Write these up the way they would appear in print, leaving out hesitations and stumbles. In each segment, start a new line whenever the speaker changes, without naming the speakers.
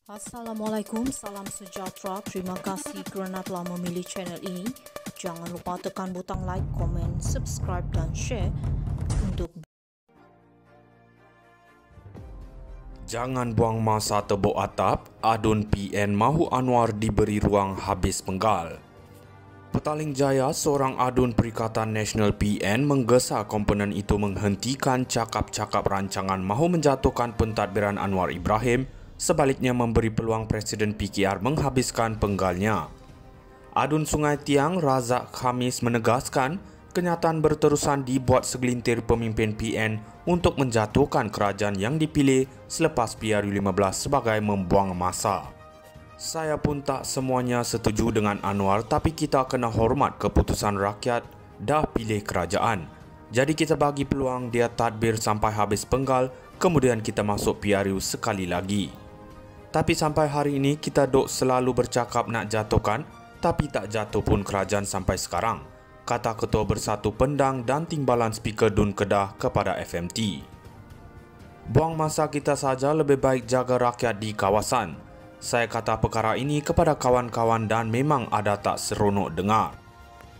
Assalamualaikum, salam sejahtera. Terima kasih kerana telah memilih channel ini. Jangan lupa tekan butang like, komen, subscribe dan share untuk
Jangan buang masa tebuk atap, adun PN mahu Anwar diberi ruang habis penggal. Petaling Jaya, seorang adun Perikatan Nasional PN menggesa komponen itu menghentikan cakap-cakap rancangan mahu menjatuhkan pentadbiran Anwar Ibrahim, sebaliknya memberi peluang Presiden PKR menghabiskan penggalnya. Adun Sungai Tiang, Razak Khamis menegaskan, kenyataan berterusan dibuat segelintir pemimpin PN untuk menjatuhkan kerajaan yang dipilih selepas PRU15 sebagai membuang masa. Saya pun tak semuanya setuju dengan Anwar, tapi kita kena hormat keputusan rakyat dah pilih kerajaan. Jadi kita bagi peluang dia tadbir sampai habis penggal, kemudian kita masuk PRU sekali lagi. Tapi sampai hari ini kita dok selalu bercakap nak jatuhkan, tapi tak jatuh pun kerajaan sampai sekarang, kata Ketua Bersatu Pendang dan Timbalan Speaker Dun Kedah kepada FMT. Buang masa kita saja, lebih baik jaga rakyat di kawasan. Saya kata perkara ini kepada kawan-kawan dan memang ada tak seronok dengar.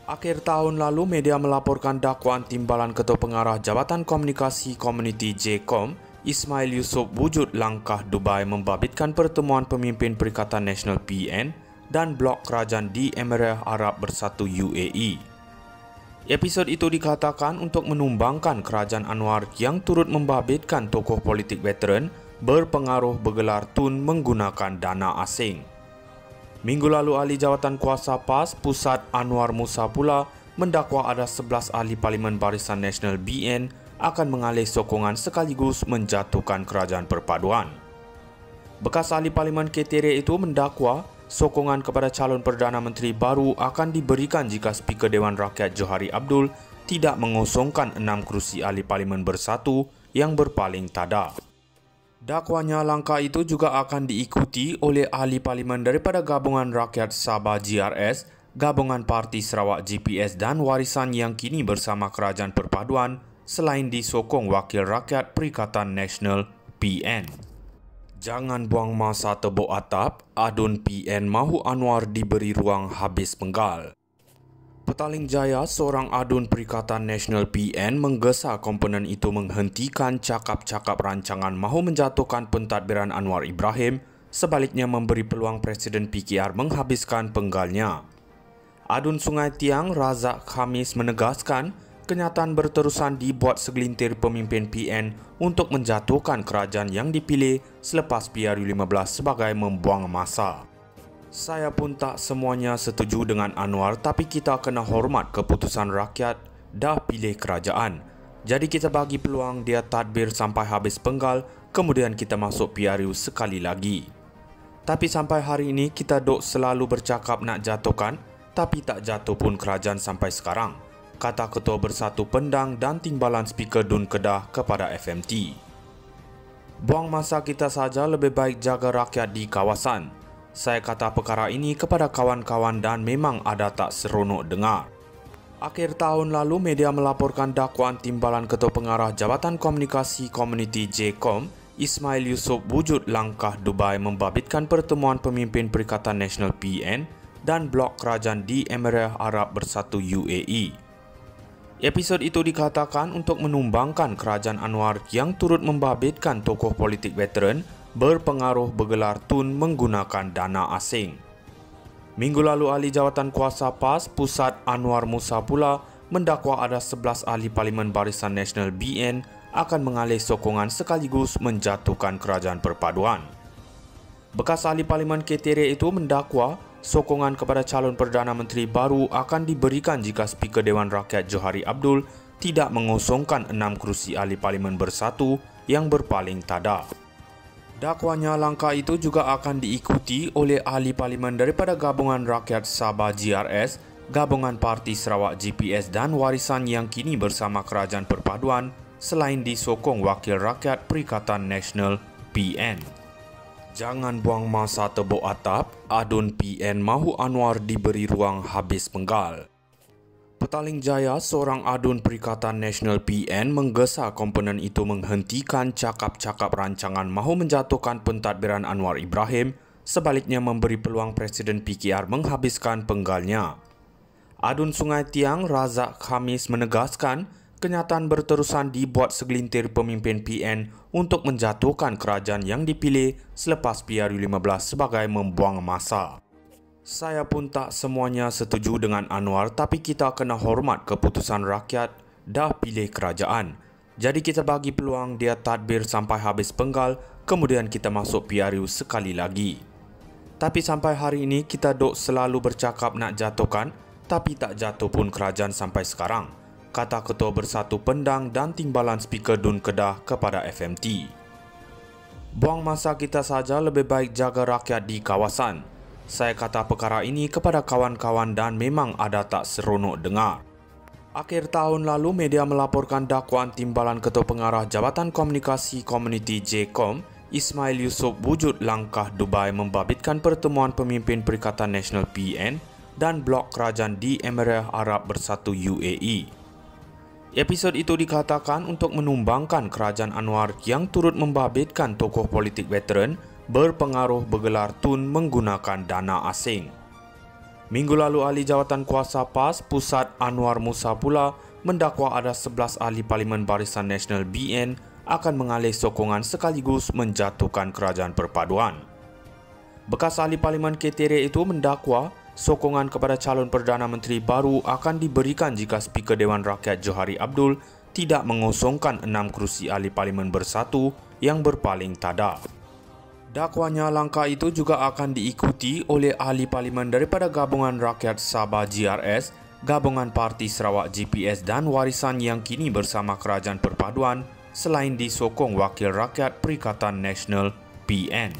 Akhir tahun lalu, media melaporkan dakwaan Timbalan Ketua Pengarah Jabatan Komunikasi Komuniti JKOM, Ismail Yusof wujud langkah Dubai membabitkan pertemuan pemimpin Perikatan Nasional PN dan blok kerajaan di Emirat Arab Bersatu UAE. Episod itu dikatakan untuk menumbangkan kerajaan Anwar yang turut membabitkan tokoh politik veteran berpengaruh bergelar tun menggunakan dana asing. Minggu lalu, Ahli Jawatan Kuasa PAS Pusat Anwar Musa pula mendakwa ada 11 ahli Parlimen Barisan Nasional BN akan mengalih sokongan sekaligus menjatuhkan kerajaan perpaduan. Bekas ahli Parlimen Ketere itu mendakwa sokongan kepada calon Perdana Menteri baru akan diberikan jika Speaker Dewan Rakyat Johari Abdul tidak mengosongkan 6 kerusi ahli Parlimen Bersatu yang berpaling tada. Dakwanya langkah itu juga akan diikuti oleh ahli Parlimen daripada Gabungan Rakyat Sabah GRS, Gabungan Parti Sarawak GPS dan Warisan yang kini bersama Kerajaan Perpaduan, selain disokong Wakil Rakyat Perikatan Nasional PN. Jangan buang masa tebuk atap, adun PN mahu Anwar diberi ruang habis penggal. Petaling Jaya, seorang adun Perikatan Nasional PN menggesa komponen itu menghentikan cakap-cakap rancangan mahu menjatuhkan pentadbiran Anwar Ibrahim, sebaliknya memberi peluang Presiden PKR menghabiskan penggalnya. Adun Sungai Tiang, Razak Khamis menegaskan, kenyataan berterusan dibuat segelintir pemimpin PN untuk menjatuhkan kerajaan yang dipilih selepas PRU15 sebagai membuang masa. Saya pun tak semuanya setuju dengan Anwar, tapi kita kena hormat keputusan rakyat dah pilih kerajaan. Jadi kita bagi peluang dia tadbir sampai habis penggal, kemudian kita masuk PRU sekali lagi. Tapi sampai hari ini kita dok selalu bercakap nak jatuhkan, tapi tak jatuh pun kerajaan sampai sekarang, kata Ketua Bersatu Pendang dan Timbalan Speaker Dun Kedah kepada FMT. Buang masa kita saja, lebih baik jaga rakyat di kawasan. Saya kata perkara ini kepada kawan-kawan dan memang ada tak seronok dengar. Akhir tahun lalu, media melaporkan dakwaan Timbalan Ketua Pengarah Jabatan Komunikasi Komuniti JKOM, Ismail Yusof wujud langkah Dubai membabitkan pertemuan pemimpin Perikatan Nasional PN dan blok kerajaan di Emirat Arab Bersatu UAE. Episod itu dikatakan untuk menumbangkan kerajaan Anwar yang turut membabitkan tokoh politik veteran berpengaruh bergelar tun menggunakan dana asing. Minggu lalu, Ahli Jawatan Kuasa PAS Pusat Anwar Musa pula mendakwa ada 11 ahli Parlimen Barisan Nasional BN akan mengalih sokongan sekaligus menjatuhkan kerajaan perpaduan. Bekas ahli Parlimen Ketere itu mendakwa sokongan kepada calon Perdana Menteri baru akan diberikan jika Speaker Dewan Rakyat Johari Abdul tidak mengosongkan 6 kerusi ahli Parlimen Bersatu yang berpaling tada. Dakwanya langkah itu juga akan diikuti oleh ahli Parlimen daripada Gabungan Rakyat Sabah GRS, Gabungan Parti Sarawak GPS dan Warisan yang kini bersama Kerajaan Perpaduan, selain disokong Wakil Rakyat Perikatan Nasional PN. Jangan buang masa tebuk atap, adun PN mahu Anwar diberi ruang habis penggal. Petaling Jaya, seorang adun Perikatan Nasional PN, menggesa komponen itu menghentikan cakap-cakap rancangan mahu menjatuhkan pentadbiran Anwar Ibrahim, sebaliknya memberi peluang Presiden PKR menghabiskan penggalnya. Adun Sungai Tiang, Razak Khamis, menegaskan kenyataan berterusan dibuat segelintir pemimpin PN untuk menjatuhkan kerajaan yang dipilih selepas PRU15 sebagai membuang masa. Saya pun tak semuanya setuju dengan Anwar, tapi kita kena hormat keputusan rakyat dah pilih kerajaan. Jadi kita bagi peluang dia tadbir sampai habis penggal, kemudian kita masuk PRU sekali lagi. Tapi sampai hari ini kita dok selalu bercakap nak jatuhkan, tapi tak jatuh pun kerajaan sampai sekarang, kata Ketua Bersatu Pendang dan Timbalan Speaker Dun Kedah kepada FMT. Buang masa kita saja, lebih baik jaga rakyat di kawasan. Saya kata perkara ini kepada kawan-kawan dan memang ada tak seronok dengar. Akhir tahun lalu, media melaporkan dakwaan Timbalan Ketua Pengarah Jabatan Komunikasi Komuniti JKOM, Ismail Yusof, wujud langkah Dubai membabitkan pertemuan pemimpin Perikatan Nasional PN dan blok kerajaan di Emirat Arab Bersatu UAE. Episod itu dikatakan untuk menumbangkan kerajaan Anwar yang turut membabitkan tokoh politik veteran berpengaruh bergelar tun menggunakan dana asing. Minggu lalu, Ahli Jawatan Kuasa PAS Pusat Anwar Musa pula mendakwa ada 11 ahli Parlimen Barisan Nasional BN akan mengalih sokongan sekaligus menjatuhkan kerajaan perpaduan. Bekas ahli Parlimen Ketere itu mendakwa sokongan kepada calon Perdana Menteri baru akan diberikan jika Speaker Dewan Rakyat Johari Abdul tidak mengosongkan 6 kerusi ahli Parlimen Bersatu yang berpaling tada. Dakwanya langkah itu juga akan diikuti oleh ahli parlimen daripada Gabungan Rakyat Sabah GRS, Gabungan Parti Sarawak GPS dan Warisan yang kini bersama Kerajaan Perpaduan, selain disokong Wakil Rakyat Perikatan Nasional PN.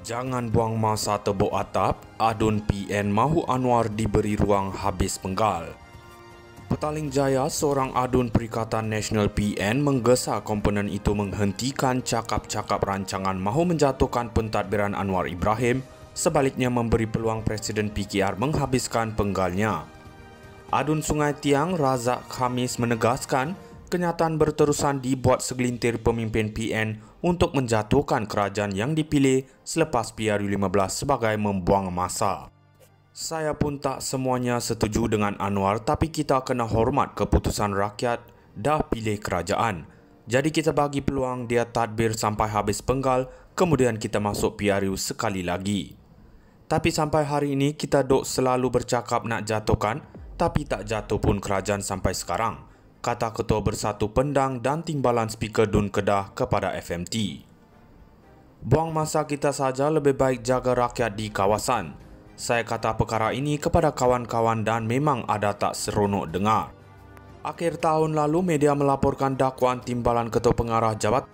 Jangan buang masa tebuk atap, adun PN mahu Anwar diberi ruang habis penggal. Petaling Jaya, seorang adun Perikatan Nasional PN, menggesa komponen itu menghentikan cakap-cakap rancangan mahu menjatuhkan pentadbiran Anwar Ibrahim, sebaliknya memberi peluang Presiden PKR menghabiskan penggalnya. Adun Sungai Tiang, Razak Khamis, menegaskan kenyataan berterusan dibuat segelintir pemimpin PN untuk menjatuhkan kerajaan yang dipilih selepas PRU15 sebagai membuang masa. Saya pun tak semuanya setuju dengan Anwar, tapi kita kena hormat keputusan rakyat dah pilih kerajaan. Jadi kita bagi peluang dia tadbir sampai habis penggal, kemudian kita masuk PRU sekali lagi. Tapi sampai hari ini kita dok selalu bercakap nak jatuhkan, tapi tak jatuh pun kerajaan sampai sekarang, kata Ketua Bersatu Pendang dan Timbalan Speaker Dun Kedah kepada FMT. Buang masa kita saja, lebih baik jaga rakyat di kawasan. Saya kata perkara ini kepada kawan-kawan dan memang ada tak seronok dengar. Akhir tahun lalu, media melaporkan dakwaan Timbalan Ketua Pengarah Jabatan